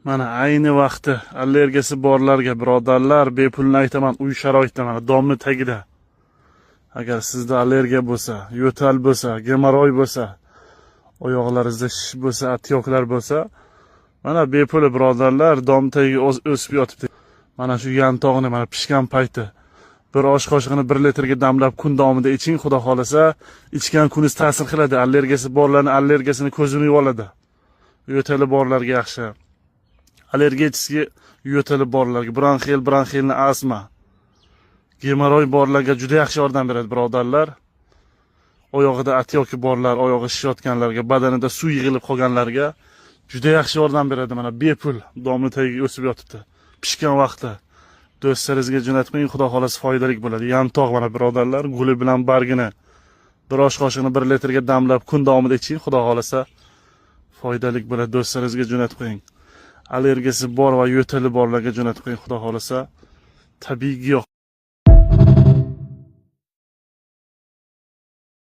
Mana ayni vaqti allergiyasi borlarga birodarlar bepulni aytaman, uy sharoitida mana domni tagida. Agar sizda allergiya bo'lsa, yo'tal bo'lsa, gemoroy bo'lsa, oyoqlaringizda shish bo'lsa, atyoklar bo'lsa, mana bepul birodarlar dom tagiga o'sib yotibdi. Mana shu yantog'ni mana pishgan payti bir osh qoshiqini 1 litrga damlab kun davomida iching, xudo xolasa, ichgan kuningiz ta'sir qiladi. Allergiyasi borlarning allergiyasini ko'zini yuvib oladi. Yo'tali borlarga yaxshi. Allergiyasiga yo'tali borlarga, bronxilni astma, gemoroy borlarga juda yaxshi yordam beradi birodarlar. Oyog'ida atyoki borlar, oyog'i shishayotganlarga, badanida suv yig'ilib qolganlarga juda yaxshi yordam beradi. Mana bepul domni tagiga o'sib yotibdi. Pishgan vaqtda do'stlaringizga jo'natib qo'ying, xudo xolasa foydali bo'ladi. Yantog' mana birodarlar, guli bilan bargini bir osh qoshiqni 1 litrga damlab kun davomida iching, xudo xolasa foydali bo'ladi. Do'stlaringizga jo'natib qo'ying. Allergiyasi bor va yo'tali borlarga jo'natib qo'ying, xudo xolasa. Tabiiy giyoh